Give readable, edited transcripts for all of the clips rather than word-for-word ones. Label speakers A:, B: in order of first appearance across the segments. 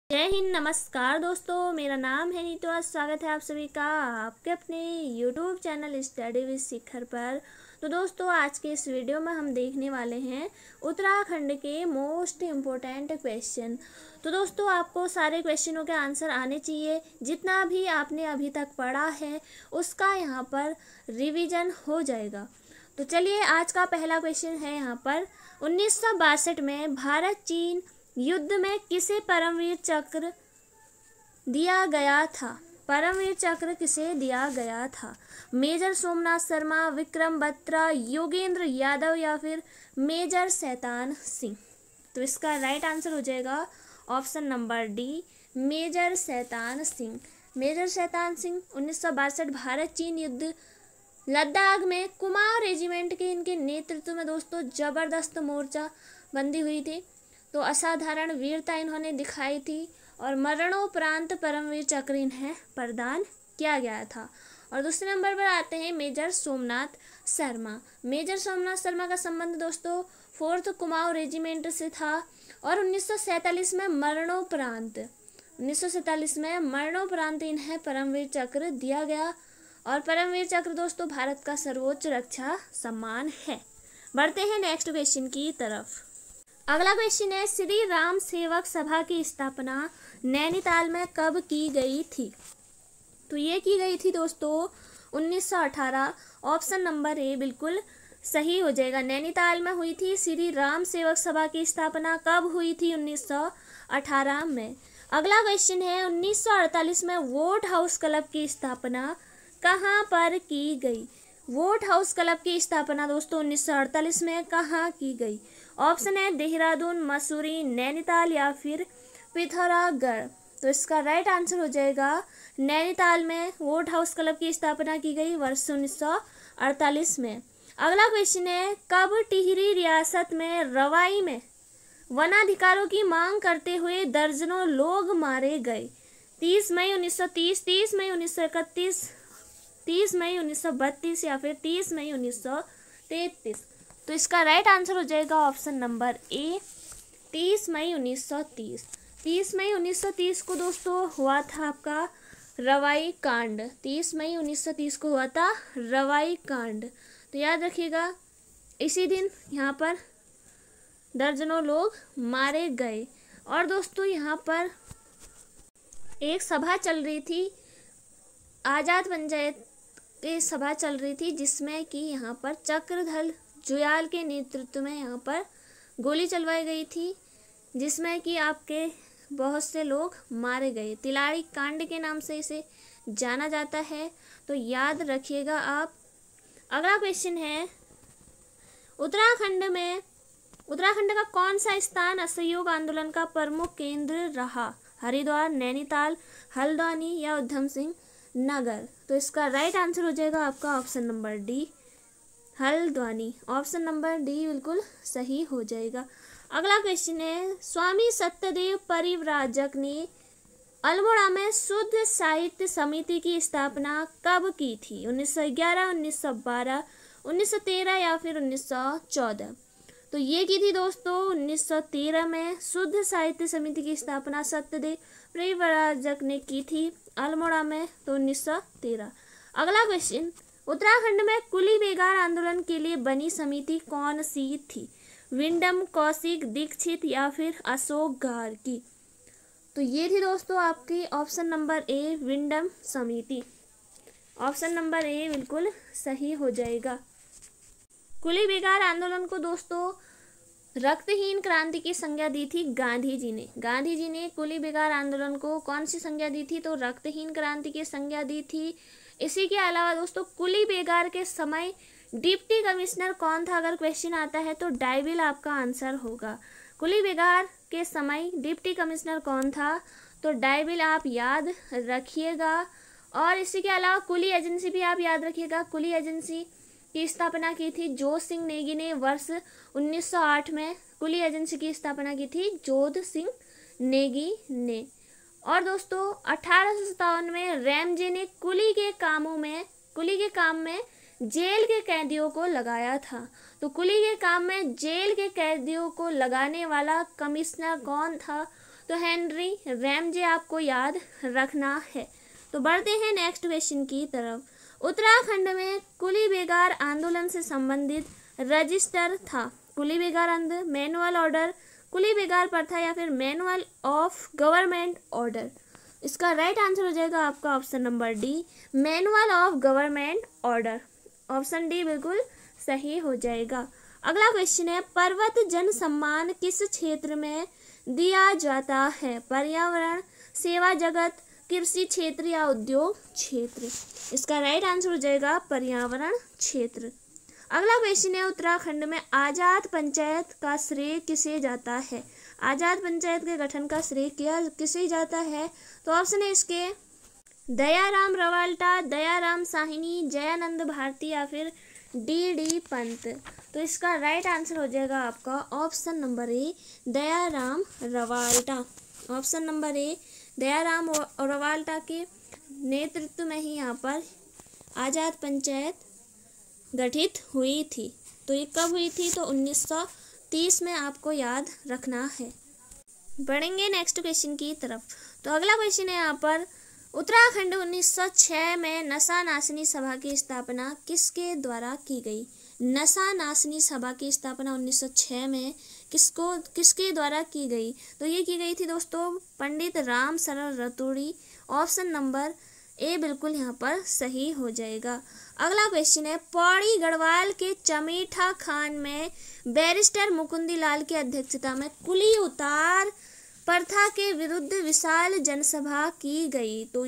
A: जय हिंद। नमस्कार दोस्तों, मेरा नाम है नीतू। स्वागत है आप सभी का आपके अपने YouTube चैनल स्टडी विद शिखर पर। तो दोस्तों, आज के इस वीडियो में हम देखने वाले हैं उत्तराखंड के मोस्ट इम्पोर्टेंट क्वेश्चन। तो दोस्तों, आपको सारे क्वेश्चनों के आंसर आने चाहिए। जितना भी आपने अभी तक पढ़ा है उसका यहाँ पर रिवीजन हो जाएगा। तो चलिए, आज का पहला क्वेश्चन है यहाँ पर 1962 में भारत चीन युद्ध में किसे परमवीर चक्र दिया गया था? परमवीर चक्र किसे दिया गया था? मेजर सोमनाथ शर्मा, विक्रम बत्रा, योगेंद्र यादव या फिर मेजर शैतान सिंह। तो इसका राइट आंसर हो जाएगा option number D, major Shaitan Singh. Major Shaitan Singh 1962 Bharat चीन युद्ध लद्दाख में कुमाऊं रेजिमेंट के इनके नेतृत्व में दोस्तों जबरदस्त मोर्चा बंदी हुई थी। तो असाधारण वीरता इन्होंने दिखाई थी और मरणोपरांत परमवीर चक्र इन्हें प्रदान किया गया था। और दूसरे नंबर पर आते हैं मेजर सोमनाथ शर्मा। मेजर सोमनाथ शर्मा का संबंध दोस्तों 4th कुमाऊं रेजिमेंट से था और 1947 में मरणोपरांत इन्हें परमवीर चक्र दिया गया। और परमवीर चक्र दोस्तों भारत का सर्वोच्च रक्षा सम्मान है। बढ़ते हैं नेक्स्ट क्वेश्चन की तरफ। अगला क्वेश्चन है, श्री राम सेवक सभा की स्थापना नैनीताल में कब की गई थी? तो ये की गई थी दोस्तों 1918। ऑप्शन नंबर ए बिल्कुल सही हो जाएगा। नैनीताल में हुई थी श्री राम सेवक सभा की स्थापना। कब हुई थी? 1918 में। अगला क्वेश्चन है, 1948 में वोट हाउस क्लब की स्थापना कहाँ पर की गई? वोट हाउस क्लब की स्थापना दोस्तों 1948 में कहाँ की गई? ऑप्शन है देहरादून, मसूरी, नैनीताल या फिर पिथौरागढ़। तो इसका राइट आंसर हो जाएगा नैनीताल में वोट हाउस क्लब की स्थापना की गई वर्ष 1948 में। अगला क्वेश्चन है, कब टिहरी रियासत में रवाई में वनाधिकारों की मांग करते हुए दर्जनों लोग मारे गए? 30 मई 1930, 30 मई 1931, 30 मई 1932 या फिर 30 मई 1933। तो इसका राइट आंसर हो जाएगा ऑप्शन नंबर ए, 30 मई 1930। 30 मई 1930 को दोस्तों हुआ था आपका रवाई कांड। 30 मई 1930 को हुआ था रवाई कांड। तो याद रखिएगा, इसी दिन यहाँ पर दर्जनों लोग मारे गए। और दोस्तों यहाँ पर एक सभा चल रही थी, आज़ाद पंचायत की सभा चल रही थी, जिसमें कि यहाँ पर चक्रधर जुयाल के नेतृत्व में यहाँ पर गोली चलवाई गई थी, जिसमें कि आपके बहुत से लोग मारे गए। तिलारी कांड के नाम से इसे जाना जाता है, तो याद रखिएगा आप। अगला क्वेश्चन है, उत्तराखंड का कौन सा स्थान असहयोग आंदोलन का प्रमुख केंद्र रहा? हरिद्वार, नैनीताल, हल्द्वानी या उधम सिंह नगर। तो इसका राइट आंसर हो जाएगा आपका option number D, Haldwani. Option number D बिल्कुल सही हो जाएगा। अगला क्वेश्चन है, स्वामी सत्यदेव परिव्राजक ने अल्मोड़ा में शुद्ध साहित्य समिति की स्थापना कब की थी? 1911, 1912, 1913 या फिर 1914। तो ये की थी दोस्तों 1913 में। शुद्ध साहित्य समिति की स्थापना सत्यदेव परिव्राजक ने की थी अल्मोड़ा में, तो 1913। अगला क्वेश्चन, उत्तराखंड में कुली बेगार आंदोलन के लिए बनी समिति कौन सी थी? विंडम, कौशिक, दीक्षित या फिर अशोक गार्गी। तो ये थी दोस्तों आपकी ऑप्शन नंबर ए, विंडम समिति। ऑप्शन नंबर ए बिल्कुल सही हो जाएगा। कुली बेगार आंदोलन को दोस्तों रक्तहीन क्रांति की संज्ञा दी थी गांधी जी ने कुली बेगार आंदोलन को कौन सी संज्ञा दी थी? तो रक्तहीन क्रांति की संज्ञा दी थी। इसी के अलावा दोस्तों कुली बेगार के समय डिप्टी कमिश्नर कौन था? अगर क्वेश्चन आता है तो डाइविल आपका आंसर होगा। कुली बेगार के समय डिप्टी कमिश्नर कौन था? तो डाइविल आप याद रखिएगा। और इसी के अलावा कुली एजेंसी भी आप याद रखिएगा। कुली एजेंसी की स्थापना की थी जोध सिंह नेगी ने वर्ष 1908 में। कुली एजेंसी की स्थापना की थी जोध सिंह नेगी ने। और दोस्तों 1857 में रैमजे ने कुली के काम में जेल के कैदियों को लगाया था। तो कुली के काम में जेल के कैदियों को लगाने वाला कमिश्नर कौन था? तो हेनरी रैमजे आपको याद रखना है। तो बढ़ते हैं नेक्स्ट क्वेश्चन की तरफ। उत्तराखंड में कुली बेगार आंदोलन से संबंधित रजिस्टर था। कुली बेगार आंदोलन, मैनुअल ऑर्डर, कुली बेगार प्रथा या फिर मैनुअल ऑफ गवर्नमेंट ऑर्डर। इसका राइट आंसर हो जाएगा आपका option number D, manual of government order. Option D बिल्कुल सही हो जाएगा। अगला क्वेश्चन है, पर्वत जन सम्मान किस क्षेत्र में दिया जाता है? पर्यावरण, सेवा जगत, कृषि क्षेत्र या उद्योग क्षेत्र। इसका राइट आंसर हो जाएगा पर्यावरण क्षेत्र। अगला क्वेश्चन है, उत्तराखंड में आजाद पंचायत का श्रेय किसे जाता है? आजाद पंचायत के गठन का श्रेय किसे जाता है? तो ऑप्शन है इसके दयाराम रवाल्टा, दयाराम साहिनी, जयानंद भारती या फिर डी पंत। तो इसका राइट आंसर हो जाएगा आपका option number A, Dayaram Rawalta. Option number A, Dayaram Rawalta के नेतृत्व में ही यहाँ पर आजाद पंचायत गठित हुई थी। तो ये कब हुई थी? तो 1930 में आपको याद रखना है। बढ़ेंगे नेक्स्ट क्वेश्चन की तरफ। तो अगला क्वेश्चन है यहाँ पर, उत्तराखंड 1906 में नशा नाशनी सभा की स्थापना किसके द्वारा की गई? नशा नाशनी सभा की स्थापना 1906 में किसके द्वारा की गई? तो ये की गई थी दोस्तों पंडित राम सरल रतूड़ी। ऑप्शन नंबर ए बिल्कुल यहाँ पर सही हो जाएगा। अगला क्वेश्चन है, पौड़ी गढ़वाल के चमीठा खान में बैरिस्टर मुकुंदी लाल की अध्यक्षता में कुली उतार प्रथा के विरुद्ध विशाल जनसभा की गई। तो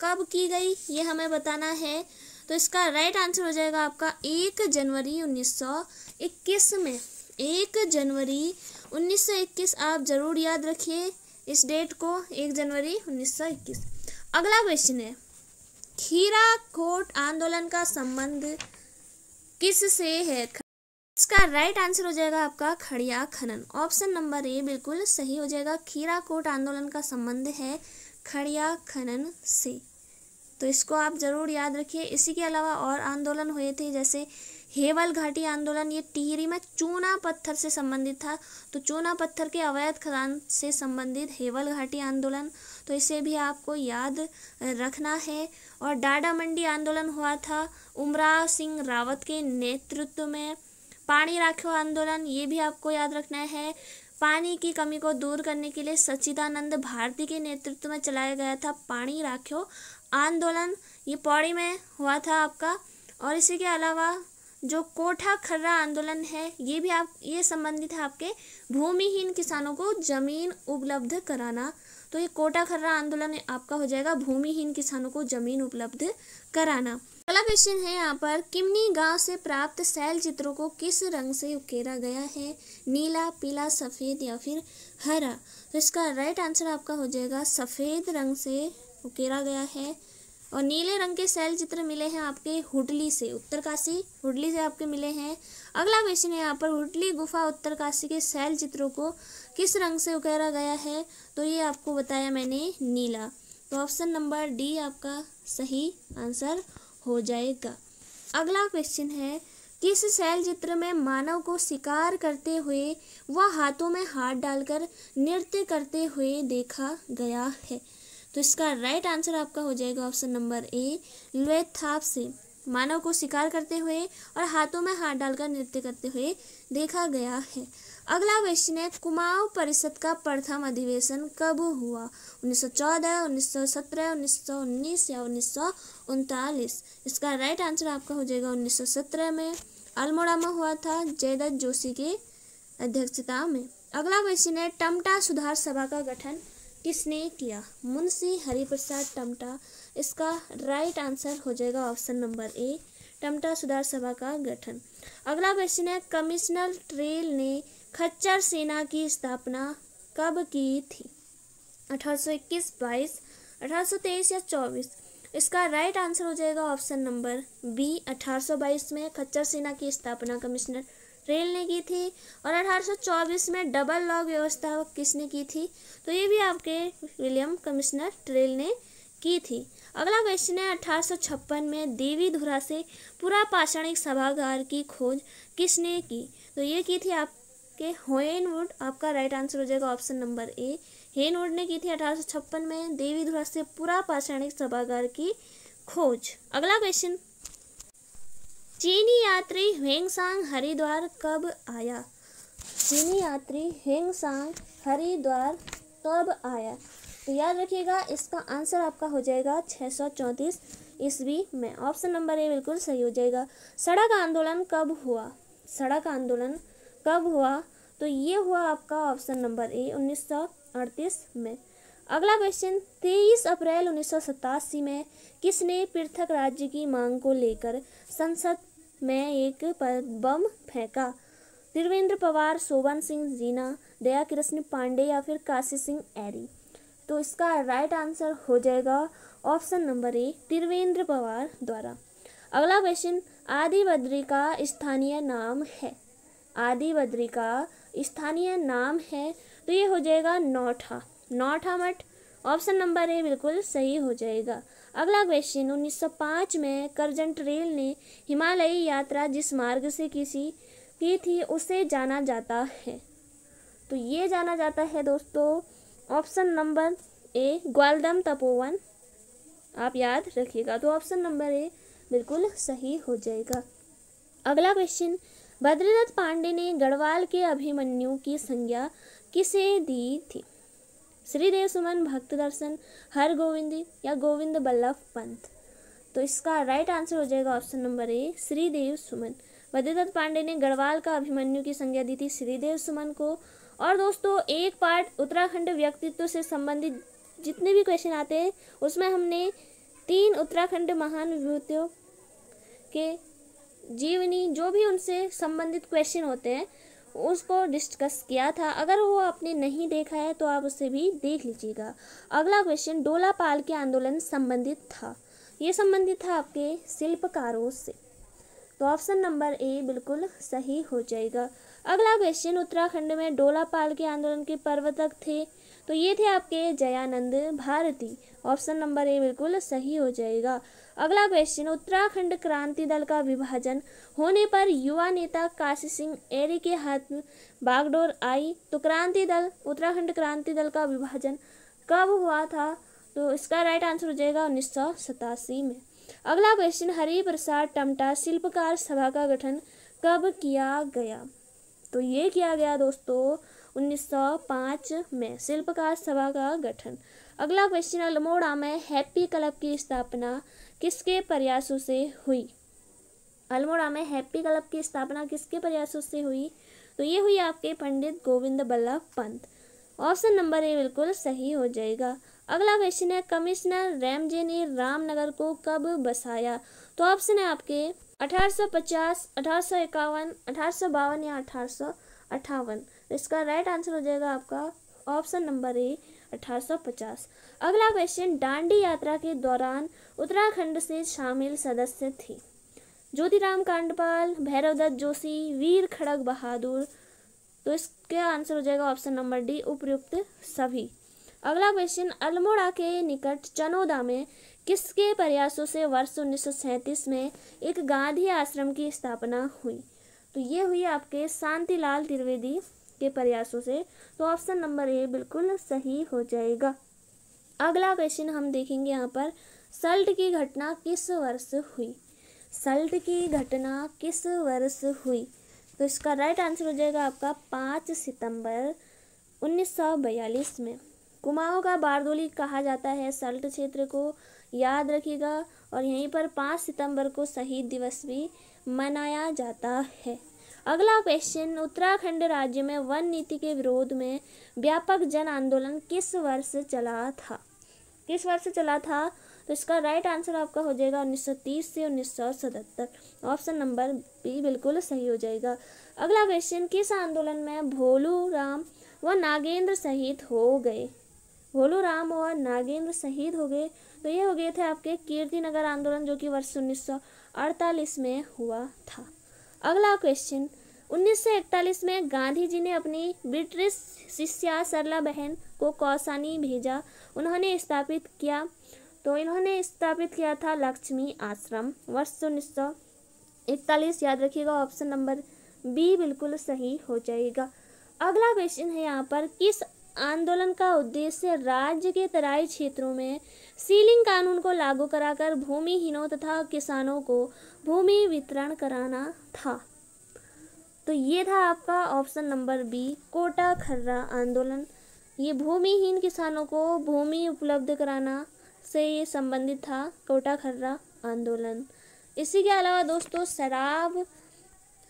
A: कब की गई ये हमें बताना है। तो इसका राइट आंसर हो जाएगा आपका 1 जनवरी 1921 में। 1 जनवरी 1921 आप जरूर याद रखिए इस डेट को, 1 जनवरी 1921। अगला क्वेश्चन है, खीराकोट आंदोलन का संबंध किससे है? इसका राइट आंसर हो जाएगा आपका खड़िया खनन। ऑप्शन नंबर ए बिल्कुल सही हो जाएगा। खीराकोट आंदोलन का संबंध है खड़िया खनन से। तो इसको आप जरूर याद रखिए। इसी के अलावा और आंदोलन हुए थे, जैसे हेवल घाटी आंदोलन, ये टिहरी में चूना पत्थर से संबंधित था। तो चूना पत्थर के अवैध खदान से संबंधित हेवल घाटी आंदोलन, तो इसे भी आपको याद रखना है। और डाडा मंडी आंदोलन हुआ था उमराव सिंह रावत के नेतृत्व में। पानी राखो आंदोलन, ये भी आपको याद रखना है। पानी की कमी को दूर करने के लिए सच्चिदानंद भारती के नेतृत्व में चलाया गया था पानी राखो आंदोलन, ये पौड़ी में हुआ था आपका। और इसी के अलावा जो कोठा खर्रा आंदोलन है, ये संबंधित है आपके भूमिहीन किसानों को जमीन उपलब्ध कराना। तो ये कोठा खर्रा आंदोलन आपका हो जाएगा भूमिहीन किसानों को जमीन उपलब्ध कराना। अगला क्वेश्चन है यहाँ पर, किमनी गांव से प्राप्त शैल चित्रों को किस रंग से उकेरा गया है? नीला, पीला, सफ़ेद या फिर हरा। तो इसका राइट आंसर आपका हो जाएगा सफ़ेद रंग से उकेरा गया है। और नीले रंग के शैल चित्र मिले हैं आपके हुडली से, उत्तरकाशी हुडली से आपके मिले हैं। अगला क्वेश्चन है यहाँ पर, हुडली गुफा उत्तरकाशी के शैल चित्रों को किस रंग से उकेरा गया है? तो ये आपको बताया मैंने नीला। तो ऑप्शन नंबर डी आपका सही आंसर हो जाएगा। अगला क्वेश्चन है, किस शैल चित्र में मानव को शिकार करते हुए व हाथों में हाथ डालकर नृत्य करते हुए देखा गया है? तो इसका राइट आंसर आपका हो जाएगा ऑप्शन नंबर ए, लोथाप से मानव को शिकार करते हुए और हाथों में हाथ डालकर नृत्य करते हुए देखा गया है। अगला क्वेश्चन है, कुमाऊं परिषद का प्रथम अधिवेशन कब हुआ? 1914, 1917, 1919 या 1939। इसका राइट आंसर आपका हो जाएगा 1917 में। अल्मोड़ा में हुआ था जयदत्त जोशी के अध्यक्षता में। अगला क्वेश्चन है, टमटा सुधार सभा का गठन किसने किया? मुंशी हरिप्रसाद टमटा। इसका राइट आंसर हो जाएगा ऑप्शन नंबर ए, टमटा सुधार सभा का गठन। अगला क्वेश्चन है, कमिश्नर ट्रेल ने खच्चर सेना की स्थापना कब की थी? 1821, 22, 1823 या 24। इसका राइट आंसर हो जाएगा ऑप्शन नंबर बी, 1822 में खच्चर सेना की स्थापना कमिश्नर ट्रेल ने की थी। और 1824 में डबल लॉ व्यवस्था किसने की थी? तो ये भी आपके विलियम कमिश्नर ट्रेल ने की थी। अगला क्वेश्चन है, 1856 में देवीधुरा से पुरापाषाणिक सभागार की खोज किसने की? तो ये की थी आपके होयनवुड। आपका राइट आंसर हो जाएगा ऑप्शन नंबर ए, हेनवुड ने की थी 1856 में देवीधुरा से पूरा पाषाणिक सभागार की खोज। अगला क्वेश्चन, चीनी यात्री ह्वेंसांग हरिद्वार कब आया? चीनी यात्री ह्वेंसांग हरिद्वार कब आया? तो याद रखिएगा इसका आंसर आपका हो जाएगा 634 ईस्वी में। ऑप्शन नंबर ए बिल्कुल सही हो जाएगा। सड़क आंदोलन कब हुआ? सड़क आंदोलन कब हुआ? तो ये हुआ आपका ऑप्शन नंबर ए 1938 में। अगला क्वेश्चन, 23 अप्रैल 1987 में किसने पृथक राज्य की मांग को लेकर संसद में एक बम फेंका? त्रिवेंद्र पवार, शोभन सिंह जीना, दया कृष्ण पांडे या फिर काशी सिंह ऐरी? तो इसका राइट आंसर हो जाएगा ऑप्शन नंबर ए त्रिवेंद्र पवार द्वारा। अगला क्वेश्चन, आदि बद्री का स्थानीय नाम है? आदि बद्री का स्थानीय नाम है तो ये हो जाएगा नौठा, नौठा मठ। ऑप्शन नंबर ए बिल्कुल सही हो जाएगा। अगला क्वेश्चन, 1905 में करजंट रेल ने हिमालयी यात्रा जिस मार्ग से की थी उसे जाना जाता है? तो ये जाना जाता है दोस्तों ऑप्शन नंबर ए ग्वालदम तपोवन। आप याद रखिएगा, तो ऑप्शन नंबर ए बिल्कुल सही हो जाएगा। अगला क्वेश्चन, बद्रीदत्त पांडे ने गढ़वाल के अभिमन्यु की संज्ञा किसे दी थी? श्रीदेव सुमन, भक्त दर्शन, हरगोविंद या गोविंद बल्लभ पंत? तो इसका राइट आंसर हो जाएगा ऑप्शन नंबर ए श्रीदेव सुमन। बद्रीदत्त पांडे ने गढ़वाल का अभिमन्यु की संज्ञा दी थी श्रीदेव सुमन को। और दोस्तों एक पार्ट उत्तराखंड व्यक्तित्व से संबंधित जितने भी क्वेश्चन आते हैं उसमें हमने 3 उत्तराखंड महान विभूतियों के जीवनी जो भी उनसे संबंधित क्वेश्चन होते हैं उसको डिस्कस किया था। अगर वो आपने नहीं देखा है तो आप उसे भी देख लीजिएगा। अगला क्वेश्चन, डोला पाल के आंदोलन संबंधित था? ये संबंधित था आपके शिल्पकारों से। तो ऑप्शन नंबर ए बिल्कुल सही हो जाएगा। अगला क्वेश्चन, उत्तराखंड में डोला पाल के आंदोलन के प्रवर्तक थे? तो ये थे आपके Jayanand Bharti. Option number A बिल्कुल सही हो जाएगा। अगला क्वेश्चन, उत्तराखंड क्रांति दल का विभाजन होने पर युवा नेता काशी सिंह ऐरी के हाथ में बागडोर आई। तो उत्तराखंड क्रांति दल का विभाजन कब हुआ था? तो इसका राइट आंसर हो जाएगा 1987 में। अगला क्वेश्चन, हरि प्रसाद टमटा शिल्पकार सभा का गठन कब किया गया? तो ये किया गया दोस्तों 1905 में शिल्पकार सभा का गठन। अगला क्वेश्चन, अल्मोड़ा में हैप्पी क्लब की स्थापना किसके प्रयासों से हुई? अल्मोड़ा में हैप्पी क्लब की स्थापना किसके प्रयासों से हुई? तो ये हुई आपके Pandit Govind Ballabh Pant. Option number A बिल्कुल सही हो जाएगा। अगला क्वेश्चन है, कमिश्नर रैमजे ने रामनगर को कब बसाया? तो ऑप्शन है आपके 1850, 1851, 1852 या 1858। इसका राइट आंसर हो जाएगा आपका ऑप्शन नंबर ए 1850। अगला क्वेश्चन, दांडी यात्रा के दौरान उत्तराखंड से शामिल सदस्य थे? ज्योतिराम कांडपाल, भैरवदत्त जोशी, वीर खड़ग बहादुर? तो इसका आंसर हो जाएगा ऑप्शन नंबर डी उपयुक्त सभी। अगला क्वेश्चन, अल्मोड़ा के निकट चनोदा में किसके प्रयासों से वर्ष 1937 में एक गांधी आश्रम की स्थापना हुई? तो ये हुई आपके शांतिलाल त्रिवेदी के प्रयासों से। तो ऑप्शन नंबर ए बिल्कुल सही हो जाएगा। अगला क्वेश्चन हम देखेंगे यहाँ पर, सल्ट की घटना किस वर्ष हुई? सल्ट की घटना किस वर्ष हुई? तो इसका राइट आंसर हो जाएगा आपका 5 सितंबर 1942 में। कुमाऊं का बारदोली कहा जाता है सल्ट क्षेत्र को, याद रखिएगा। और यहीं पर 5 सितंबर को शहीद दिवस भी मनाया जाता है। अगला क्वेश्चन, उत्तराखंड राज्य में वन नीति के विरोध में व्यापक जन आंदोलन किस वर्ष चला था? किस वर्ष चला था? तो इसका राइट आंसर आपका हो जाएगा 1930 से 1977। ऑप्शन नंबर बी बिल्कुल सही हो जाएगा। अगला क्वेश्चन, किस आंदोलन में भोलू राम व नागेंद्र शहीद हो गए? भोलू राम और नागेंद्र शहीद हो गए तो ये हो गए थे आपके कीर्तिनगर आंदोलन, जो कि वर्ष 1948 में हुआ था। अगला क्वेश्चन, 1941 में गांधी जी ने अपनी ब्रिटिश शिष्या सरला बहन को कौसानी भेजा। उन्होंने स्थापित किया, तो इन्होंने स्थापित किया था लक्ष्मी आश्रम वर्ष 1941। याद रखिएगा, ऑप्शन नंबर बी बिल्कुल सही हो जाएगा। अगला क्वेश्चन है यहाँ पर, किस आंदोलन का उद्देश्य राज्य के तराई क्षेत्रों में सीलिंग कानून को लागू कराकर भूमिहीनों तथा किसानों को भूमि वितरण कराना था। तो ये था आपका ऑप्शन नंबर बी, कोटा खर्रा आंदोलन। ये भूमिहीन किसानों को भूमि उपलब्ध कराना से ये संबंधित था, कोटा खर्रा आंदोलन। इसी के अलावा दोस्तों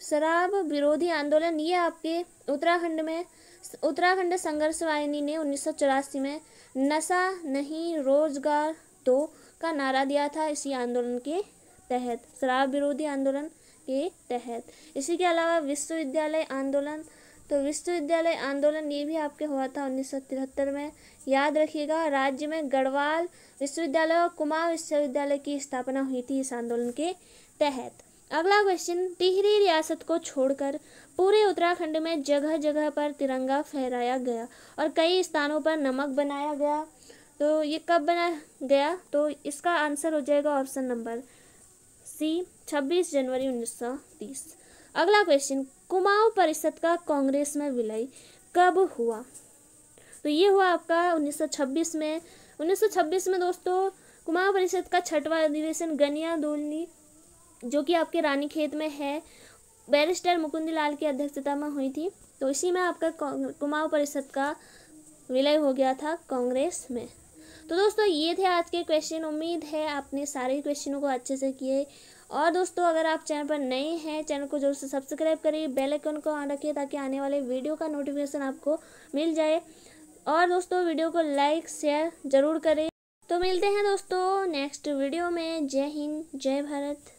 A: शराब विरोधी आंदोलन, ये आपके उत्तराखंड संघर्ष वाहिनी ने 1984 में नशा नहीं रोजगार दो का नारा दिया था इसी आंदोलन के तहत, शराब विरोधी आंदोलन के तहत। इसी के अलावा विश्वविद्यालय आंदोलन, तो विश्वविद्यालय आंदोलन ये भी आपके हुआ था 1973 में। याद रखिएगा, राज्य में गढ़वाल विश्वविद्यालय और कुमाऊं विश्वविद्यालय की स्थापना हुई थी इस आंदोलन के तहत। अगला क्वेश्चन, टिहरी रियासत को छोड़कर पूरे उत्तराखंड में जगह जगह पर तिरंगा फहराया गया और कई स्थानों पर नमक बनाया गया। तो ये कब बनाया गया? तो इसका आंसर हो जाएगा ऑप्शन नंबर सी, 26 जनवरी 1930। अगला क्वेश्चन, कुमाऊं परिषद का कांग्रेस में विलय कब हुआ? तो ये हुआ आपका 1926 में। 1926 में दोस्तों कुमाऊं परिषद का 6वां अधिवेशन गनिया दोलनी, जो कि आपके रानीखेत में है, बैरिस्टर मुकुंदलाल की अध्यक्षता में हुई थी। तो इसी में आपका कुमाऊं परिषद का विलय हो गया था कांग्रेस में। तो दोस्तों ये थे आज के क्वेश्चन। उम्मीद है आपने सारे क्वेश्चनों को अच्छे से किए। और दोस्तों अगर आप चैनल पर नए हैं, चैनल को जरूर से सब्सक्राइब करिए, बेल आइकन को ऑन रखिए ताकि आने वाले वीडियो का नोटिफिकेशन आपको मिल जाए। और दोस्तों वीडियो को लाइक शेयर जरूर करें। तो मिलते हैं दोस्तों नेक्स्ट वीडियो में। जय हिंद, जय भारत।